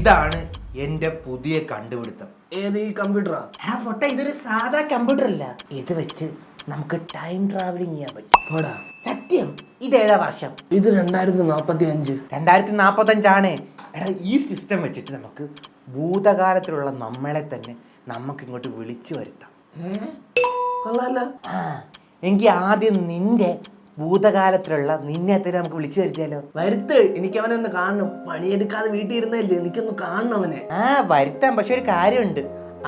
ഇതാണ് എന്റെ പുതിയ കണ്ടുപിടുത്തം. ഏത് ഈ കമ്പ്യൂട്ടറാ? പൊട്ട, ഇതൊരു സാധാ കമ്പ്യൂട്ടർ അല്ല. ഇത് വെച്ച് നമുക്ക് ടൈം ട്രാവലിംഗ് ചെയ്യാൻ പറ്റും. പോടാ, സത്യം. ഇതേതാ വർഷം? ഇത് 2045. 2045 എടാ, ഈ സിസ്റ്റം വെച്ചിട്ട് നമുക്ക് ഭൂതകാലത്തിലുള്ള നമ്മളെ തന്നെ നമുക്ക് ഇങ്ങോട്ട് വിളിച്ചു വരുത്താം. കൊള്ളാല്ല. എങ്കിൽ ആദ്യം നിന്റെ ഭൂതകാലത്തിലുള്ള നിന്നെ തന്നെ നമുക്ക് വിളിച്ചു വരുത്തിയാലോ? വരുത്ത്, എനിക്ക് അവനെ ഒന്ന് കാണണം. പണിയെടുക്കാതെ വീട്ടിൽ ഇരുന്നല്ലേ, എനിക്കൊന്ന് കാണണം അവനെ. വരുത്താം. പക്ഷെ ഒരു കാര്യമുണ്ട്,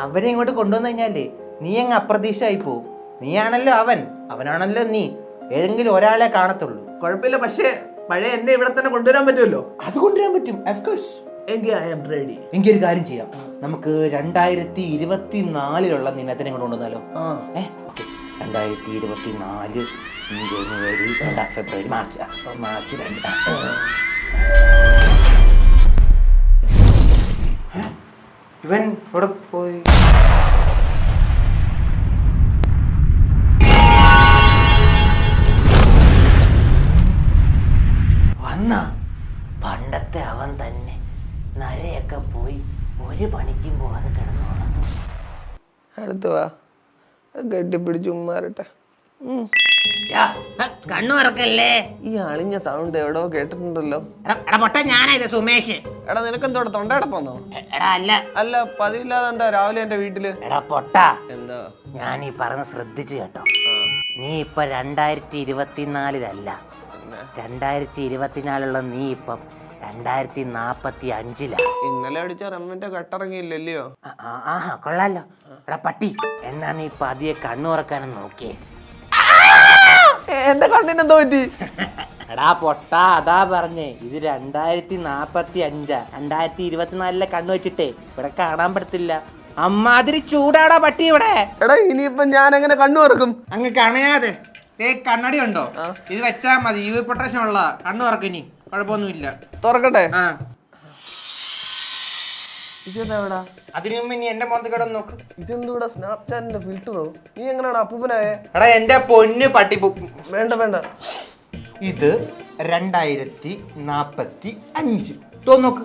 അവനെ ഇങ്ങോട്ട് കൊണ്ടുവന്നു കഴിഞ്ഞാലേ നീ അങ്ങ് അപ്രതീക്ഷയായി പോവും. നീയാണല്ലോ അവൻ, അവനാണല്ലോ നീ. ഏതെങ്കിലും ഒരാളെ കാണത്തുള്ളൂ. കുഴപ്പമില്ല, പക്ഷേ പഴയ എന്നെ ഇവിടെ തന്നെ കൊണ്ടുവരാൻ പറ്റുമല്ലോ? അത് കൊണ്ടുവരാൻ പറ്റും, ഓഫ് കോഴ്സ്. എങ്കിൽ ഐ ആം റെഡി. എങ്കിൽ ഒരു കാര്യം ചെയ്യാം, നമുക്ക് 2024 നിന്നത്തിനെ കൊണ്ട് കൊണ്ടുവന്നാലോ? 2024 ജനുവരി, ഫെബ്രുവരി, മാർച്ച് 2. ഇവൻ ഇവിടെ പോയി. വന്ന പണ്ടത്തെ അവൻ തന്നെ. നരയൊക്കെ പോയി ഒരു പണിക്കും പോവാതെ കിടന്നു ഉറങ്ങും. അടുത്ത് വാ, കെട്ടിപ്പിടിച്ച് ഉമ്മാരട്ടെ. കണ്ണു തുറക്കല്ലേ. ഈ അളിഞ്ഞ സൗണ്ട് എവിടോ കേട്ടിട്ടുണ്ടല്ലോ. പൊട്ട, ഞാനായത് സുമേഷ്. എടാ, നിനക്കെന്തോടെ തൊണ്ടയടപ്പാന്നോ? അല്ല, പതിവില്ലാതെ എന്താ രാവിലെ എന്റെ വീട്ടില്? എടാ പൊട്ട, എന്താ ഞാൻ ഈ പറഞ്ഞ് ശ്രദ്ധിച്ചു കേട്ടോ. നീ ഇപ്പൊ 2024 2024 നീ ഇപ്പം 2045. ഇന്നലെ അടിച്ച റമ്മിന്റെ കട്ടിറങ്ങിയില്ലല്ലോ. കൊള്ളാലോ. എടാ പട്ടി, എന്നാ നീ പതിയെ കണ്ണു തുറക്കാനും നോക്കിയേ. എന്റെ കണ്ണിനെന്തോ പറ്റി? എടാ പൊട്ട, അതാ പറഞ്ഞേ, ഇത് 2045. 2024 കണ്ണു വെച്ചിട്ടേ ഇവിടെ കാണാൻ പറ്റത്തില്ല. അമ്മാതിരി ചൂടാടാ പട്ടി ഇവിടെ. എടാ, ഇനിയിപ്പൊ ഞാൻ എങ്ങനെ കണ്ണു തുറക്കും? അങ്ങ് കണയാതെ കണ്ണടി ഉണ്ടോ? ഇത് വെച്ചാ മതി. യു പ്രൊട്ടക്ഷൻ ഉള്ള കണ്ണു തുറക്കിനി, കുഴപ്പമൊന്നുമില്ല. തുറക്കട്ടെ? ഇതെവിടാ? അതിനു മുമ്പ് നീ എന്റെ മോന്തി കിടന്ന് നോക്ക്. ഇതെന്തൂടാ, സ്നാപ്ചാറ്റിന്റെ ഫിൽറ്ററോ? നീ എങ്ങനെയാണ് അപ്പൂപ്പനായേ? എടാ എന്റെ പൊന്ന് പട്ടി. വേണ്ട വേണ്ട, ഇത് 2045 തോന്നോക്ക്.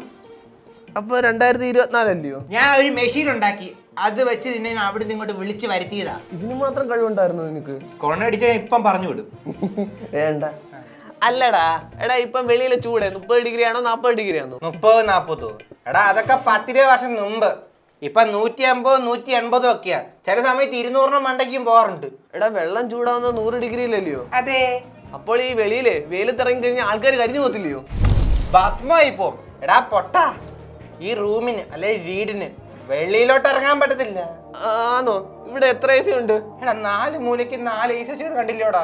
അപ്പൊ 2024 അല്ലയോ? ഞാൻ ഒരു മെഷീൻ ഉണ്ടാക്കി, അത് വെച്ച് നിന്നെ അവിടെ നിന്ന് ഇങ്ങോട്ട് വിളിച്ച് വരുത്തിയതാ. ഇതിന് മാത്രം കഴിവുണ്ടായിരുന്നു നിനക്ക്? കൊണടിച്ച ഇപ്പം പറഞ്ഞു വിടും. വേണ്ട. അല്ലടാ, എടാ ഇപ്പം വെളിയിലെ ചൂട് 30 ഡിഗ്രി ആണോ 40 ഡിഗ്രി ആണോ? 30-40. എടാ അതൊക്കെ 10-20 വർഷം മുമ്പ്. ഇപ്പൊ 150, 180 ഒക്കെയാ. ചില സമയത്ത് 200 മണ്ടയ്ക്കും പോകാറുണ്ട്. എടാ, വെള്ളം ചൂടാവുന്ന 100 ഡിഗ്രിയിലല്ലയോ? അതെ. അപ്പോൾ ഈ വെളിയിലെ വെയിലത്തിറങ്ങി കഴിഞ്ഞാൽ ആൾക്കാർ കരിഞ്ഞു പോത്തില്ലയോ? ഭസ്മായി പോ. എടാ പൊട്ട, ഈ റൂമിന് അല്ലെ വീടിന് വെളിയിലോട്ട് ഇറങ്ങാൻ പറ്റത്തില്ല. ആണോ? ഇവിടെ എത്ര AC ഉണ്ട്? എടാ 4 മൂലയ്ക്ക് 4 AC കണ്ടില്ലോടാ.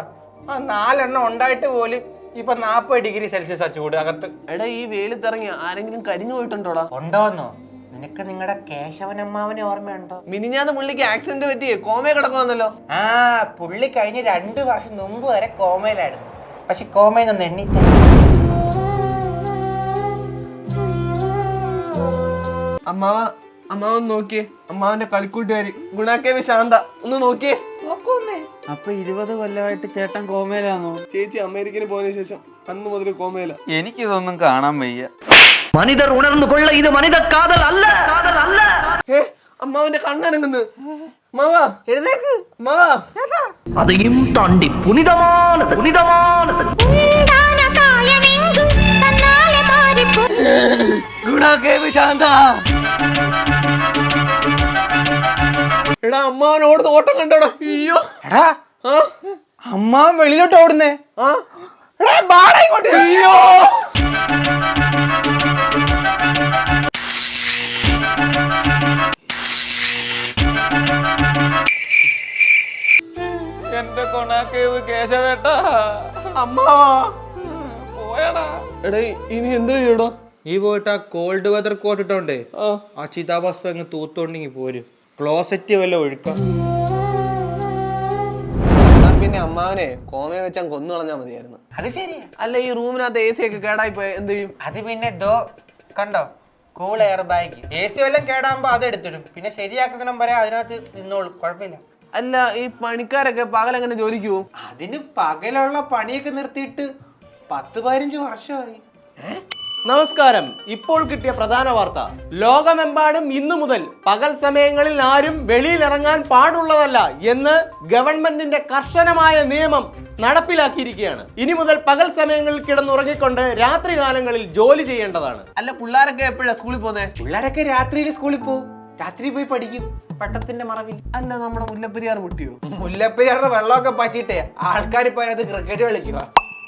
4 എണ്ണം ഉണ്ടായിട്ട് പോലും ഇപ്പൊ 40 ഡിഗ്രി സെൽഷ്യസ് ചൂട് അകത്ത്. എടാ, ഈ വെയിലത്തിറങ്ങി ആരെങ്കിലും കരിഞ്ഞു പോയിട്ടുണ്ടോടാ? ഉണ്ടോന്നോ? നിനക്ക് നിങ്ങളുടെ കേശവനമ്മാവനെ ഓർമ്മയുണ്ടോ? മിനിഞ്ഞാന്ന് പുള്ളിക്ക് ആക്സിഡന്റ് പറ്റിയേ കോമയെ കിടക്കുവാന്നല്ലോ. പുള്ളി കഴിഞ്ഞ 2 വർഷം മുമ്പ് വരെ കോമയിലായിരുന്നു. പക്ഷെ കോമയിലൊന്നും എണ്ണീറ്റ. അമ്മാവൻ നോക്കിയേ, അമ്മാവന്റെ കളിക്കൂട്ടുകാരി ഗുണാക്കേവി ശാന്ത ഒന്ന് നോക്കിയേ. അപ്പൊ 20 കൊല്ലമായിട്ട് ചേട്ടൻ കോമയിലാണോ? ചേച്ചി അമേരിക്കയിൽ പോയതിനു ശേഷം അന്ന് മുതൽ കോമയില. എനിക്കിതൊന്നും കാണാൻ വയ്യ. മനിതർ ഉണർന്നു കൊള്ള, ഇത് മനിത കാതൽ അല്ല. അമ്മാവന്റെ കണ്ണനങ്ങുന്നു. മാവാ എഴുന്നേക്ക്, മാവാ. അதையும் தாண்டி புனிதமானது. ഗുണാക്കേവി ശാന്ത. എടാ, അമ്മാവൻ ഓടുന്ന ഓട്ടം കണ്ടോടാ. അയ്യോ, എടാ അമ്മാവൻ വെളിയിലോട്ട് ഓടുന്നേ. അയ്യോ, എന്റെ കൊണാക്കേവ് കേശവേട്ട, അമ്മാവാ പോയടാ. എടാ, ഇനി എന്ത് ചെയ്യടോ? ഈ പോയിട്ട് ആ കോൾഡ് വെതർ കോട്ട് ഇട്ടോണ്ടേ ആ ചിതാഭസ്മം അങ്ങ് തൂത്തോണ്ടെങ്കിൽ പോരും. ക്ലോസറ്റ് വല്ല ഒഴുക്കാം. പിന്നെ അമ്മാവനെ കോമയെ വെച്ചാൽ കൊന്നു കളഞ്ഞാ മതിയായിരുന്നു. അത് ശരിയാ. അല്ല, ഈ റൂമിനകത്ത് AC ഒക്കെ കേടായി പോയ എന്ത് ചെയ്യും? അത് പിന്നെ കണ്ടോ, കൂൾ എയർ ബാഗ്. AC വല്ലതും കേടാകുമ്പോ അത് എടുത്തിടും. പിന്നെ ശരിയാക്കുന്നതിനും വരെ അതിനകത്ത് നിന്നോളും, കുഴപ്പമില്ല. അല്ല, ഈ പണിക്കാരൊക്കെ പകലെങ്ങനെ ജോലിക്ക് പോവും? അതിന് പകലുള്ള പണിയൊക്കെ നിർത്തിയിട്ട് 10-15 വർഷമായി. നമസ്കാരം. ഇപ്പോൾ കിട്ടിയ പ്രധാന വാർത്ത. ലോകമെമ്പാടും ഇന്നു മുതൽ പകൽ സമയങ്ങളിൽ ആരും വെളിയിലിറങ്ങാൻ പാടുള്ളതല്ല എന്ന് ഗവൺമെന്റിന്റെ കർശനമായ നിയമം നടപ്പിലാക്കിയിരിക്കുകയാണ്. ഇനി മുതൽ പകൽ സമയങ്ങളിൽ കിടന്നുറങ്ങിക്കൊണ്ട് രാത്രി കാലങ്ങളിൽ ജോലി ചെയ്യേണ്ടതാണ്. അല്ല, പിള്ളേരൊക്കെ എപ്പോഴാ സ്കൂളിൽ പോകുന്നത്? പിള്ളേരൊക്കെ രാത്രിയിൽ സ്കൂളിൽ പോകും, രാത്രി പോയി പഠിക്കും പട്ടത്തിന്റെ മറവിൽ. അല്ല, നമ്മുടെ മുല്ലപ്പെരിയാർ മുട്ടിയോ? മുല്ലപ്പെരിയാറിന്റെ വെള്ളമൊക്കെ പറ്റിയിട്ടേ ആൾക്കാർ ഇപ്പൊ അതിനകത്ത് ക്രിക്കറ്റ് കളിക്കുക.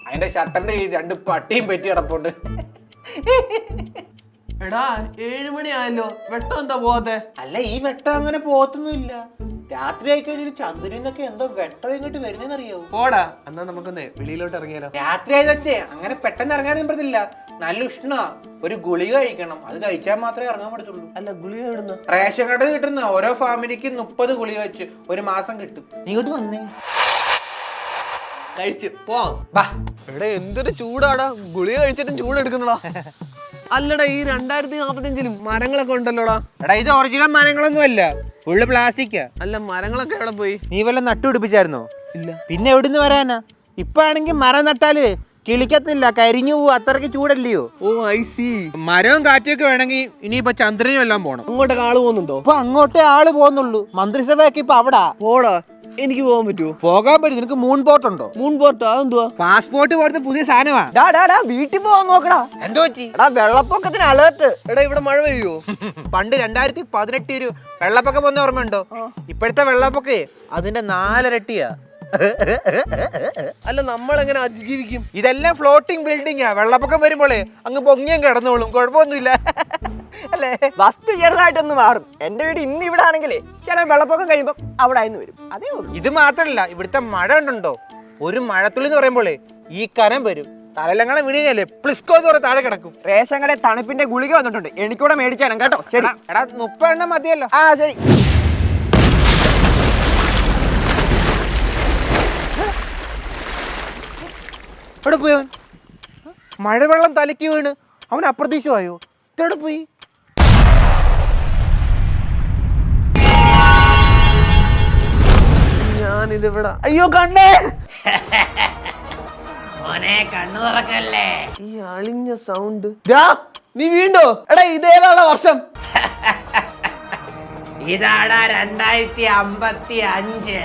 അതിന്റെ ഷട്ടറിന്റെ ഈ 2 പട്ടിയും പറ്റി കിടപ്പുണ്ട്. എടാ 7 മണി ആയല്ലോ, വെട്ടം എന്താ പോവാത്തെ? അല്ല, ഈ വെട്ടം അങ്ങനെ പോകത്തൊന്നുമില്ല. രാത്രി ആയിക്കഴിഞ്ഞാൽ ചന്ദ്രനൊക്കെ എന്തോ വെട്ടം ഇങ്ങോട്ട് വരുന്നറിയാവോ? പോടാ, എന്നാ നമുക്കൊന്ന് വെളിയിലോട്ട് ഇറങ്ങിയാലോ? രാത്രി ആയി വെച്ചേ അങ്ങനെ പെട്ടെന്ന് ഇറങ്ങാനൊന്നും പറ്റില്ല. നല്ല ഉഷ്ണ. ഒരു ഗുളിക കഴിക്കണം, അത് കഴിച്ചാൽ മാത്രമേ ഇറങ്ങാൻ പറ്റത്തുള്ളൂ. അല്ല, ഗുളിക ഇടുന്ന റേഷൻ കടയിൽ കിട്ടുന്ന ഓരോ ഫാമിലിക്ക് 30 ഗുളിക വെച്ച് ഒരു മാസം കിട്ടും. നീ ഇങ്ങോട്ട് വന്നേ, കഴിച്ചു പോവാം. എടാ എന്തൊരു ചൂടാടാ, ഗുളിക കഴിച്ചിട്ടും ചൂടെടുക്കുന്നടാ. അല്ലടാ, ഈ 2045 മരങ്ങളൊക്കെ ഉണ്ടല്ലോടാ. എടാ, ഇത് ഒറിജിനൽ മരങ്ങളൊന്നും അല്ല, ഫുള്ള് പ്ലാസ്റ്റിക്കാ. അല്ല, മരങ്ങളൊക്കെ എവിടെ പോയി? നീ വല്ല നട്ടുപിടിപ്പിച്ചായിരുന്നോ? ഇല്ല. പിന്നെ എവിടുന്ന് വരാനാ? ഇപ്പൊ ആണെങ്കിൽ മരം നട്ടാല് കിളിക്കത്തില്ല, കരിഞ്ഞു പോവും, അത്രയ്ക്ക് ചൂടല്ലയോ. ഓ, ഐ സി. മരവും കാറ്റൊക്കെ വേണമെങ്കിൽ ഇനിയിപ്പൊ ചന്ദ്രനും എല്ലാം പോണം. അങ്ങോട്ടൊക്കെ ആള് പോകുന്നുണ്ടോ? ഇപ്പൊ അങ്ങോട്ടേ ആള് പോകുന്നുള്ളൂ. മന്ത്രിസഭയൊക്കെ ഇപ്പൊ അവിടാ. പോടാ, എനിക്ക് പോകാൻ പറ്റുമോ? പോകാൻ പറ്റും. നിനക്ക് മൂൺ ബോട്ട് ഉണ്ടോ? മൂൺ ബോട്ടോ? അതെന്തുവാ? പാസ്പോർട്ട് പോലത്തെ പുതിയ സാധനമാ. വീട്ടിൽ പോവാൻ നോക്കടാ. എന്തോ പറ്റി? എടാ വെള്ളപ്പൊക്കത്തിന് അലേർട്ട്. എടാ, ഇവിടെ മഴ പെയ്യോ? പണ്ട് 2018 ഒരു വെള്ളപ്പൊക്കം വന്ന ഓർമ്മയുണ്ടോ? ഇപ്പോഴത്തെ വെള്ളപ്പൊക്കേ അതിന്റെ 4 ഇരട്ടിയാ. അല്ല, നമ്മളെങ്ങനെ അതിജീവിക്കും? ഇതെല്ലാം ഫ്ലോട്ടിംഗ് ബിൽഡിങ്ങാ. വെള്ളപ്പൊക്കം വരുമ്പോളേ അങ്ങ് പൊങ്ങിയും കിടന്നോളും, കുഴപ്പമൊന്നുമില്ല അല്ലേ? വസ്തു ചെറുതായിട്ടൊന്ന് മാറും. എന്റെ വീട് ഇന്ന് ഇവിടെ ആണെങ്കിലേ ചില വെള്ളപ്പൊക്കം കഴിയുമ്പോ അവിടെ ആയിരുന്നു വരും. അതേ ഉള്ളൂ. ഇത് മാത്രല്ല, ഇവിടുത്തെ മഴ ഉണ്ടോ, ഒരു മഴത്തുള്ളി എന്ന് പറയുമ്പോളേ ഈ കനം വരും. തലലങ്ങനെ വീണിയല്ലേ പ്ലിസ്കോ എന്ന് പറഞ്ഞ താഴെ കിടക്കും. റേഷൻ കടയിൽ തണുപ്പിന്റെ ഗുളിക വന്നിട്ടുണ്ട്, എനിക്കൂടെ മേടിച്ചാണ് കേട്ടോ. ശരി എടാ 30 എണ്ണം മതിയല്ലോ. ആ ശരി. എവിടെ പോയി അവൻ? മഴവെള്ളം തലയ്ക്ക് വീണ് അവൻ അപ്രതീക്ഷിതമായോ? എവിടെ പോയി? ഞാനിതിവിടെ. അയ്യോ, കണ്ണേ! കണ്ണു തുറക്കല്ലേ. ഈ അളിഞ്ഞ സൗണ്ട്. നീ വീണ്ടോ? എടാ, ഇതേതാണ് വർഷം? ഇതാടാ 2055.